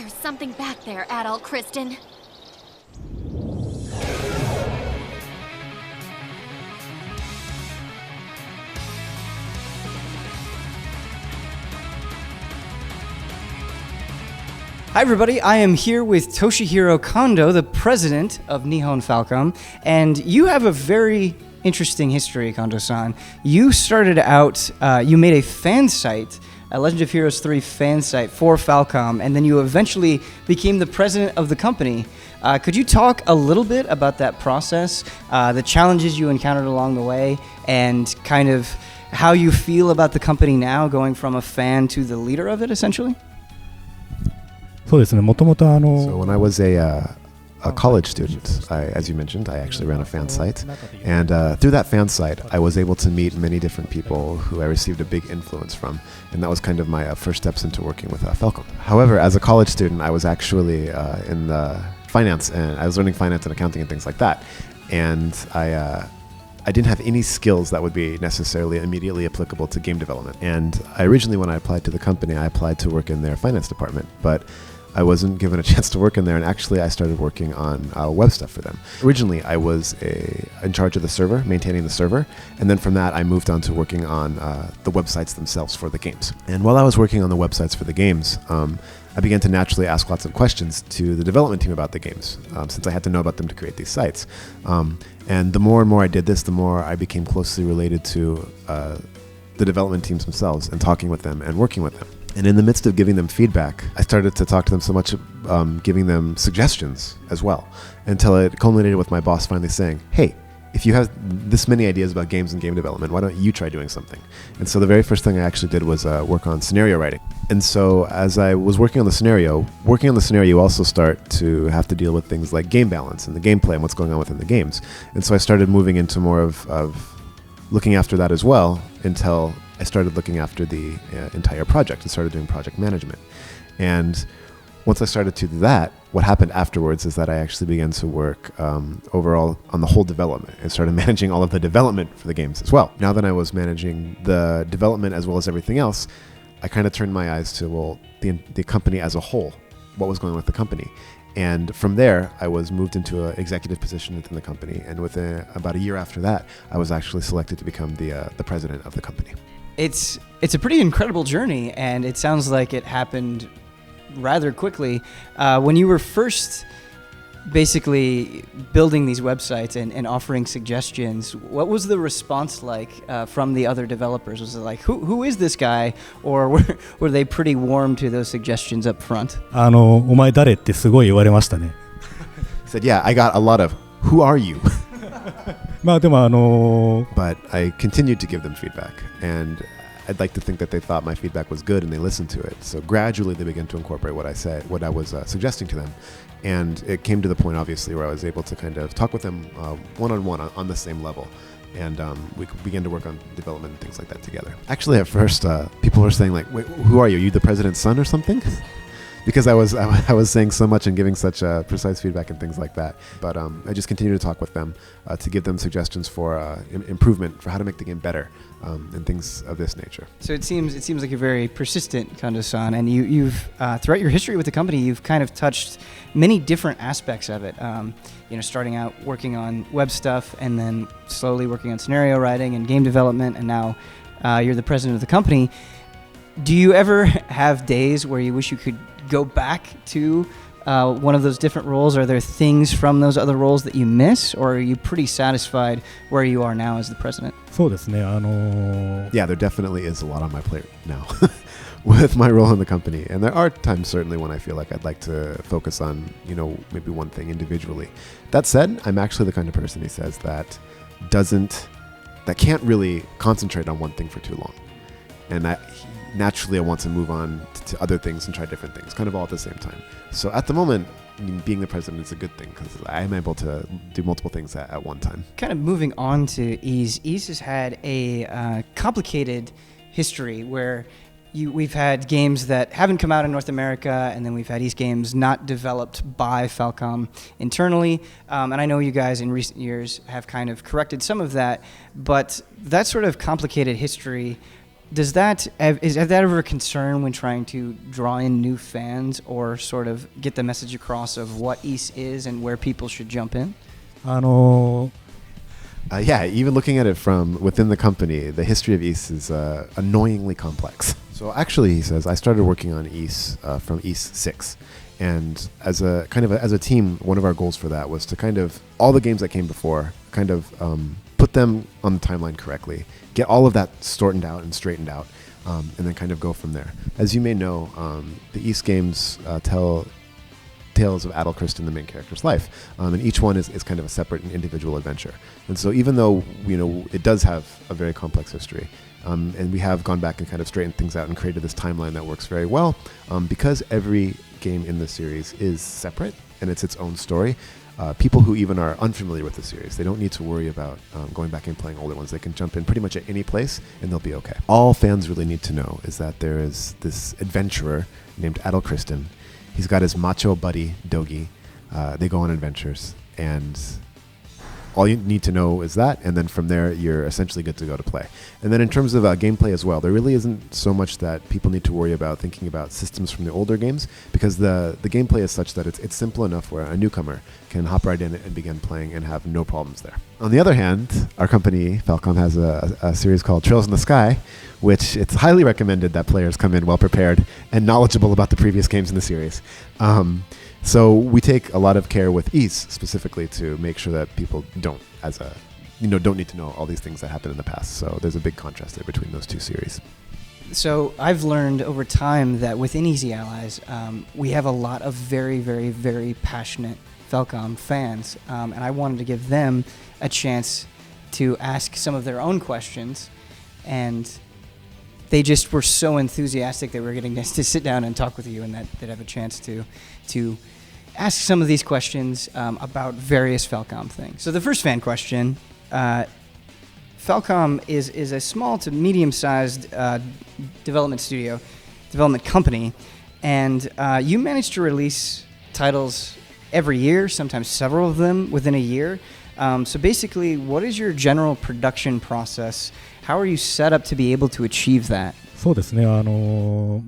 There's something back there, adult Kristen. Hi everybody, I am here with Toshihiro Kondo, the president of Nihon Falcom, and you have a very interesting history, Kondo-san. You started out, you made a fan site, a Legend of Heroes 3 fan site for Falcom, and then you eventually became the president of the company. Could you talk a little bit about that process, the challenges you encountered along the way, and kind of how you feel about the company now, going from a fan to the leader of it, essentially? So when I was a college student, as you mentioned, I actually ran a fan site. And through that fan site, I was able to meet many different people who I received a big influence from. And that was kind of my first steps into working with Falcom. However, as a college student, I was actually in the finance, and I was learning finance and accounting and things like that. And I didn't have any skills that would be necessarily immediately applicable to game development. And originally, when I applied to the company, I applied to work in their finance department. But I wasn't given a chance to work in there, and actually I started working on web stuff for them. Originally, I was in charge of the server, maintaining the server, and then from that I moved on to working on the websites themselves for the games. And while I was working on the websites for the games, I began to naturally ask lots of questions to the development team about the games, since I had to know about them to create these sites. And the more and more I did this, the more I became closely related to the development teams themselves and talking with them and working with them. And in the midst of giving them feedback, I started to talk to them so much, giving them suggestions as well, until it culminated with my boss finally saying, hey, if you have this many ideas about games and game development, why don't you try doing something? And so the very first thing I actually did was work on scenario writing. And so as I was working on the scenario, you also start to have to deal with things like game balance and the gameplay and what's going on within the games. And so I started moving into more of looking after that as well, until I started looking after the entire project and started doing project management. And once I started to do that, what happened afterwards is that I actually began to work overall on the whole development and started managing all of the development for the games as well. Now that I was managing the development as well as everything else, I kind of turned my eyes to, well, the company as a whole, what was going on with the company. And from there, I was moved into an executive position within the company. And within about a year after that, I was actually selected to become the president of the company. It's a pretty incredible journey, and it sounds like it happened rather quickly. When you were first basically building these websites and offering suggestions, what was the response like from the other developers? Was it like, who is this guy? Or were they pretty warm to those suggestions up front? お前誰ってすごい言われましたね。 Said, yeah, I got a lot of, who are you? まあでも But I continued to give them feedback, and I'd like to think that they thought my feedback was good and they listened to it. So gradually they began to incorporate what I was suggesting to them. And it came to the point, obviously, where I was able to kind of talk with them one-on-one on the same level. And we began to work on development and things like that together. Actually, at first, people were saying, like, wait, who are you? Are you the president's son or something? Because I was saying so much and giving such precise feedback and things like that. But I just continued to talk with them to give them suggestions for improvement, for how to make the game better, and things of this nature. So it seems like you're very persistent, Kondo-san, and you've throughout your history with the company, you've kind of touched many different aspects of it. Starting out working on web stuff, and then slowly working on scenario writing and game development, and now you're the president of the company. Do you ever have days where you wish you could go back to one of those different roles? Are there things from those other roles that you miss, or are you pretty satisfied where you are now as the president? そうですね。 Yeah, there definitely is a lot on my plate now with my role in the company. And there are times certainly when I feel like I'd like to focus on, maybe one thing individually. That said, I'm actually the kind of person, he says, that can't really concentrate on one thing for too long. And naturally I want to move on to other things and try different things, kind of all at the same time. So at the moment, being the president is a good thing because I'm able to do multiple things at one time. Kind of moving on to Ys. Ys has had a complicated history where we've had games that haven't come out in North America, and then we've had Ys games not developed by Falcom internally. And I know you guys in recent years have kind of corrected some of that, but that sort of complicated history, is that ever a concern when trying to draw in new fans or sort of get the message across of what Ys is and where people should jump in? Yeah, even looking at it from within the company, the history of Ys is annoyingly complex. So actually, he says, I started working on Ys from Ys 6. And as a team, one of our goals for that was to kind of, all the games that came before, kind of put them on the timeline correctly, get all of that sorted out and straightened out, and then kind of go from there. As you may know, the Ys games tell tales of Adol Kristen, the main character's life, and each one is kind of a separate and individual adventure. And so even though it does have a very complex history, and we have gone back and kind of straightened things out and created this timeline that works very well, because every game in the series is separate and it's its own story. People who even are unfamiliar with the series, they don't need to worry about going back and playing older ones. They can jump in pretty much at any place and they'll be okay. All fans really need to know is that there is this adventurer named Adol Kristen. He's got his macho buddy, Dogi. They go on adventures, and all you need to know is that, and then from there, you're essentially good to go to play. And then in terms of gameplay as well, there really isn't so much that people need to worry about thinking about systems from the older games, because the gameplay is such that it's simple enough where a newcomer can hop right in and begin playing and have no problems there. On the other hand, our company, Falcom, has a series called Trails in the Sky, which it's highly recommended that players come in well prepared and knowledgeable about the previous games in the series. So we take a lot of care with Ys specifically to make sure that people don't need to know all these things that happened in the past. So there's a big contrast there between those two series. So I've learned over time that within Easy Allies, we have a lot of very, very, very passionate Falcom fans, and I wanted to give them a chance to ask some of their own questions, and they just were so enthusiastic that we're getting to sit down and talk with you, and that they'd have a chance to ask some of these questions about various Falcom things. So the first fan question, Falcom is a small to medium-sized development company, and you manage to release titles every year, sometimes several of them within a year. So basically, what is your general production process? How are you set up to be able to achieve that? そうですね。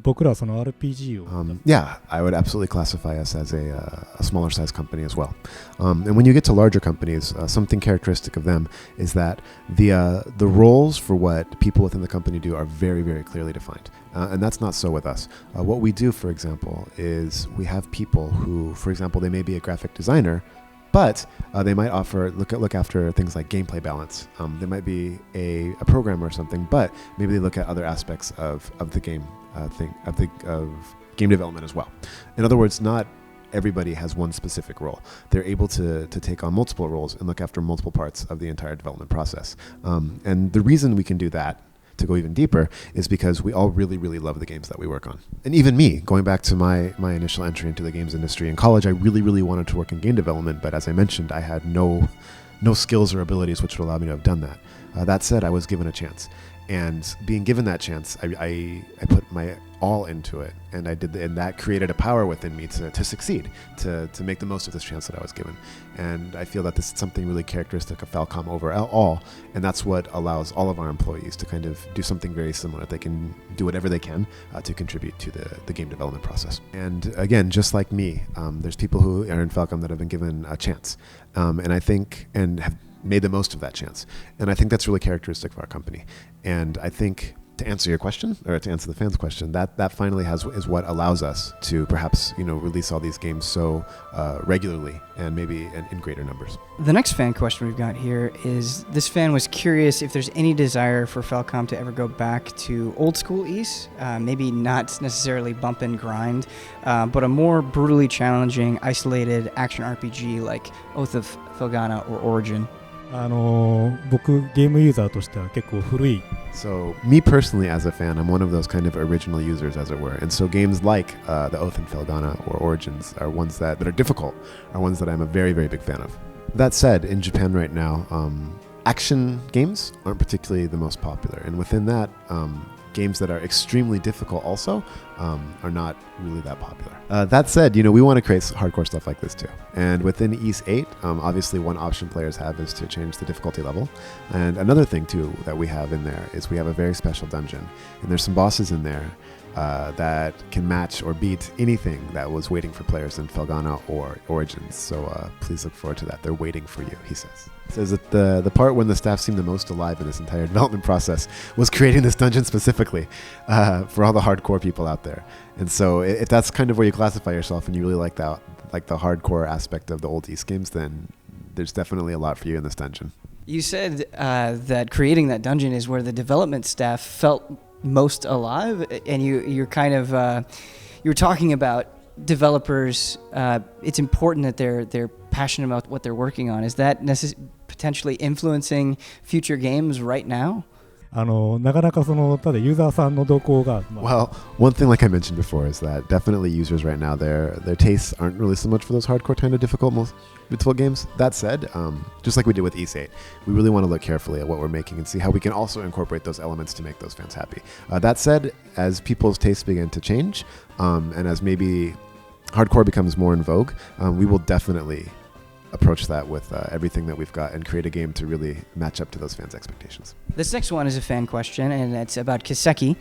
僕らはその RPG を Yeah, I would absolutely classify us as a smaller size company as well. And when you get to larger companies, something characteristic of them is that the roles for what people within the company do are very, very clearly defined. And that's not so with us. What we do, for example, is we have people who, for example, they may be a graphic designer, but they might look after things like gameplay balance. They might be a programmer or something, but maybe they look at other aspects of the game of game development as well. In other words, not everybody has one specific role. They're able to take on multiple roles and look after multiple parts of the entire development process. And the reason we can do that, to go even deeper, is because we all really, really love the games that we work on. And even me, going back to my initial entry into the games industry in college, I really, really wanted to work in game development, but as I mentioned, I had no skills or abilities which would allow me to have done that. That said, I was given a chance. And being given that chance, I put my all into it, and and that created a power within me to succeed, to make the most of this chance that I was given. And I feel that this is something really characteristic of Falcom overall, and that's what allows all of our employees to kind of do something very similar. They can do whatever they can to contribute to the game development process. And again, just like me, there's people who are in Falcom that have been given a chance, and I think, and have made the most of that chance. And I think that's really characteristic of our company. And I think, to answer your question, or to answer the fans' question, that finally is what allows us to perhaps release all these games so regularly and maybe in greater numbers. The next fan question we've got here is, this fan was curious if there's any desire for Falcom to ever go back to old school Ys, maybe not necessarily bump and grind, but a more brutally challenging, isolated action RPG like Oath of Felghana or Origin. 僕ゲームユーザーとしては結構古い So me personally as a fan, I'm one of those kind of original users, as it were. And so games like the Oath and Felghana or Origins are ones that are difficult, are ones that I'm a very, very big fan of. That said, in Japan right now, action games aren't particularly the most popular, and within that, games that are extremely difficult also are not really that popular. That said, we want to create hardcore stuff like this too. And within Ys 8, obviously one option players have is to change the difficulty level. And another thing too that we have in there is we have a very special dungeon, and there's some bosses in there that can match or beat anything that was waiting for players in Felghana or Origins. So please look forward to that. They're waiting for you, he says. He says that the part when the staff seemed the most alive in this entire development process was creating this dungeon specifically for all the hardcore people out there. And so if that's kind of where you classify yourself and you really like that, like the hardcore aspect of the old Ys games, then there's definitely a lot for you in this dungeon. You said that creating that dungeon is where the development staff felt most alive, and you're kind of you're talking about developers. It's important that they're passionate about what they're working on. Is that potentially influencing future games right now? なかなかただユーザーさんの動向が、Well, one thing like I mentioned before is that definitely users right now, their tastes aren't really so much for those hardcore kind of difficult games. That said, just like we did with Ys 8, we really want to look carefully at what we're making and see how we can also incorporate those elements to make those fans happy. That said, as people's tastes begin to change, and as maybe hardcore becomes more in vogue, we will definitely approach that with everything that we've got and create a game to really match up to those fans' expectations. This next one is a fan question, and it's about Kiseki.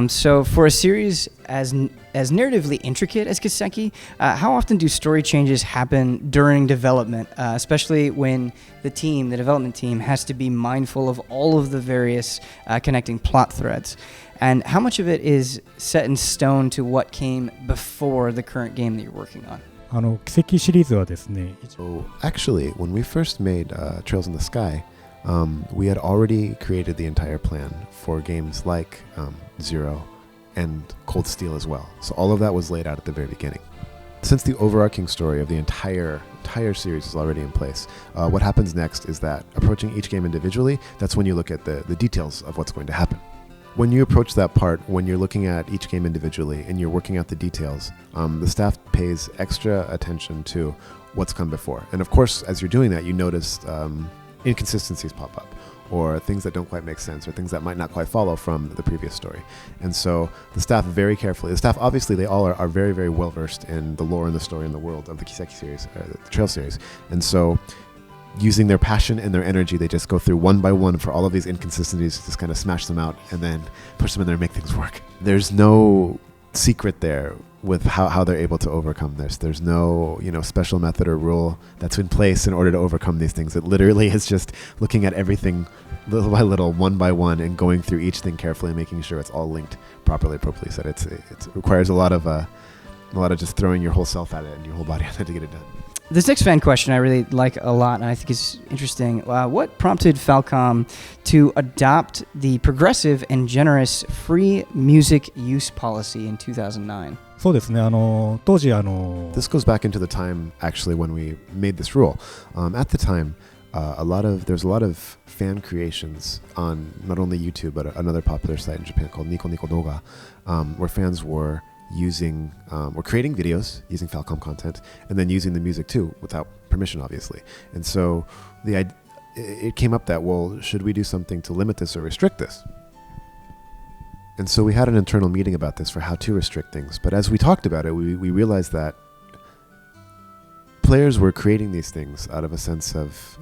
So for a series as narratively intricate as Kiseki, how often do story changes happen during development, especially when the development team, has to be mindful of all of the various connecting plot threads? And how much of it is set in stone to what came before the current game that you're working on? 奇跡シリーズはですね、 So actually, when we first made Trails in the Sky, we had already created the entire plan for games like Zero and Cold Steel as well. So all of that was laid out at the very beginning. Since the overarching story of the entire series is already in place, what happens next is that approaching each game individually, that's when you look at the details of what's going to happen. When you approach that part, when you're looking at each game individually and you're working out the details, the staff pays extra attention to what's come before. And of course, as you're doing that, you notice inconsistencies pop up, or things that don't quite make sense, or things that might not quite follow from the previous story. And so the staff obviously, they all are very, very well versed in the lore and the story and the world of the Kiseki series, the Trail series. And so using their passion and their energy, they just go through one by one for all of these inconsistencies, just kind of smash them out and then push them in there and make things work. There's no secret there with how they're able to overcome this. There's no special method or rule that's in place in order to overcome these things. It literally is just looking at everything little by little, one by one, and going through each thing carefully and making sure it's all linked properly so it requires a lot of just throwing your whole self at it and your whole body at it to get it done. This next fan question I really like a lot, and I think is interesting. What prompted Falcom to adopt the progressive and generous free music use policy in 2009? そうですね、当時This goes back into the time actually when we made this rule. At the time, there's a lot of fan creations on not only YouTube but another popular site in Japan called Nico Nico Doga, where fans were creating videos using Falcom content and then using the music too without permission, obviously. And so it came up that, well, should we do something to limit this or restrict this? And so we had an internal meeting about this for how to restrict things. But as we talked about it, we realized that players were creating these things out of a sense of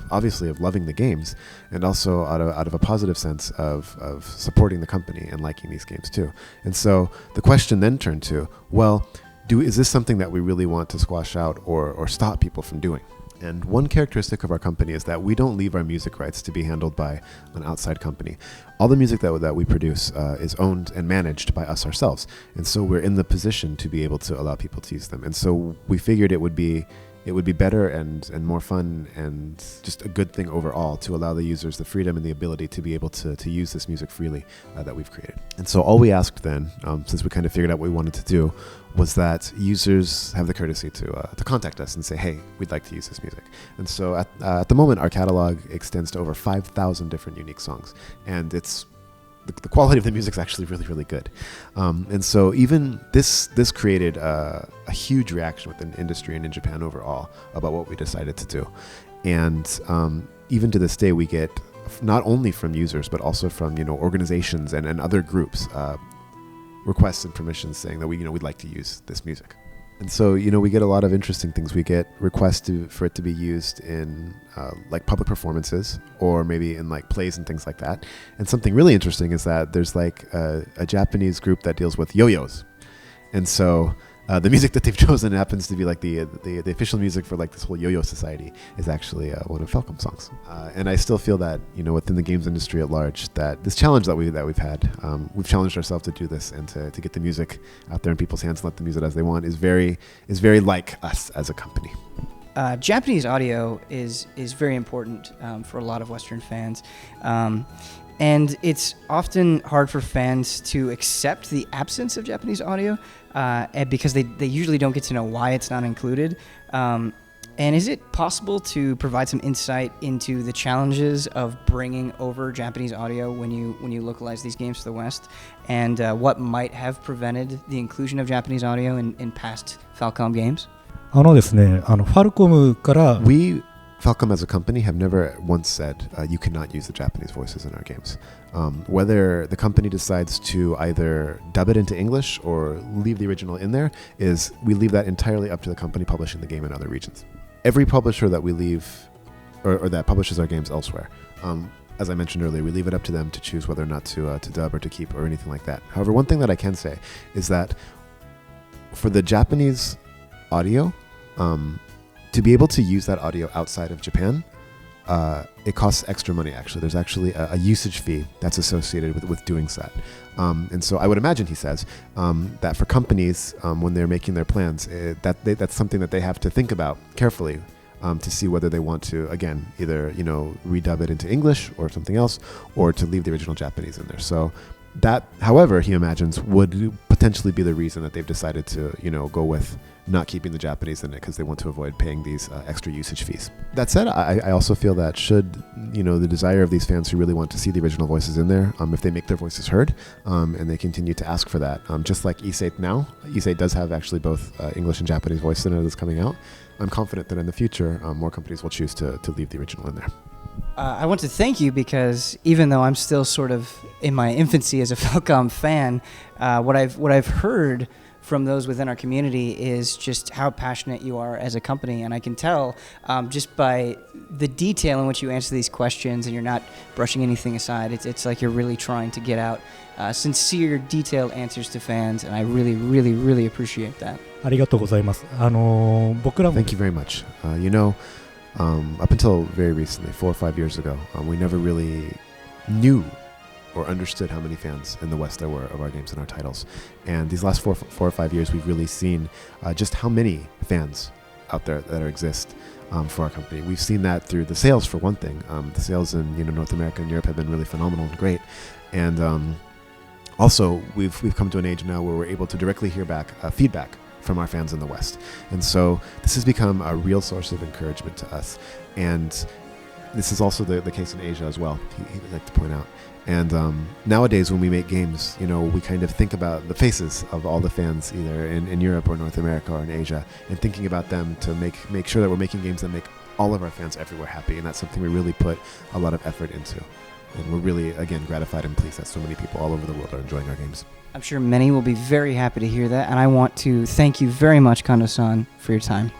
obviously of loving the games, and also out of a positive sense of supporting the company and liking these games too. And so the question then turned to, well, is this something that we really want to squash out or stop people from doing? And one characteristic of our company is that we don't leave our music rights to be handled by an outside company. All the music that we produce is owned and managed by us ourselves. And so we're in the position to be able to allow people to use them. And so we figured it would be better and more fun and just a good thing overall to allow the users the freedom and the ability to be able to use this music freely that we've created. And so all we asked then, since we kind of figured out what we wanted to do, was that users have the courtesy to contact us and say, hey, we'd like to use this music. And so at the moment, our catalog extends to over 5,000 different unique songs. And it's the quality of the music is actually really, really good. And so even this created a huge reaction within industry and in Japan overall about what we decided to do. And even to this day, we get not only from users, but also from, organizations and other groups, requests and permissions saying that we'd like to use this music. And so, we get a lot of interesting things. We get requests for it to be used in like public performances, or maybe in like plays and things like that. And something really interesting is that there's like a Japanese group that deals with yo-yos. And so the music that they've chosen happens to be like the official music for like this whole yo-yo society is actually one of Falcom songs. And I still feel that, within the games industry at large, that this challenge that we've had, we've challenged ourselves to do this and to get the music out there in people's hands and let them use it as they want is very like us as a company. Japanese audio is very important for a lot of Western fans. And it's often hard for fans to accept the absence of Japanese audio because they usually don't get to know why it's not included. And is it possible to provide some insight into the challenges of bringing over Japanese audio when you localize these games to the West, and what might have prevented the inclusion of Japanese audio in past Falcom games? ですね、ファルコムから Falcom as a company have never once said you cannot use the Japanese voices in our games. Whether the company decides to either dub it into English or leave the original in there, we leave that entirely up to the company publishing the game in other regions. Every publisher that we leave, or that publishes our games elsewhere, as I mentioned earlier, we leave it up to them to choose whether or not to dub or to keep or anything like that. However, one thing that I can say is that for the Japanese audio, to be able to use that audio outside of Japan, it costs extra money, actually. There's actually a usage fee that's associated with doing that. And so I would imagine, he says, that for companies, when they're making their plans, that's something that they have to think about carefully to see whether they want to, again, either redub it into English or something else, or to leave the original Japanese in there. So that, however, he imagines would potentially be the reason that they've decided to, go with not keeping the Japanese in it, because they want to avoid paying these extra usage fees. That said, I also feel that should, the desire of these fans who really want to see the original voices in there, if they make their voices heard, and they continue to ask for that, just like Issei now, Issei does have actually both English and Japanese voices in it that's coming out. I'm confident that in the future, more companies will choose to leave the original in there. I want to thank you because even though I'm still sort of in my infancy as a Falcom fan, what I've heard from those within our community is just how passionate you are as a company, and I can tell just by the detail in which you answer these questions, and you're not brushing anything aside. It's like you're really trying to get out sincere, detailed answers to fans, and I really, really, really appreciate that. ありがとうございます。僕らも Thank you very much. Up until very recently, 4 or 5 years ago, we never really knew or understood how many fans in the West there were of our games and our titles. And these last 4 or 5 years, we've really seen just how many fans out there that exist for our company. We've seen that through the sales, for one thing. The sales in North America and Europe have been really phenomenal and great. And also, we've come to an age now where we're able to directly hear back feedback from our fans in the West. And so this has become a real source of encouragement to us. And this is also the case in Asia as well, he'd like to point out. And nowadays when we make games, we kind of think about the faces of all the fans either in Europe or North America or in Asia, and thinking about them to make sure that we're making games that make all of our fans everywhere happy. And that's something we really put a lot of effort into. And we're really, again, gratified and pleased that so many people all over the world are enjoying our games. I'm sure many will be very happy to hear that, and I want to thank you very much, Kondo-san, for your time.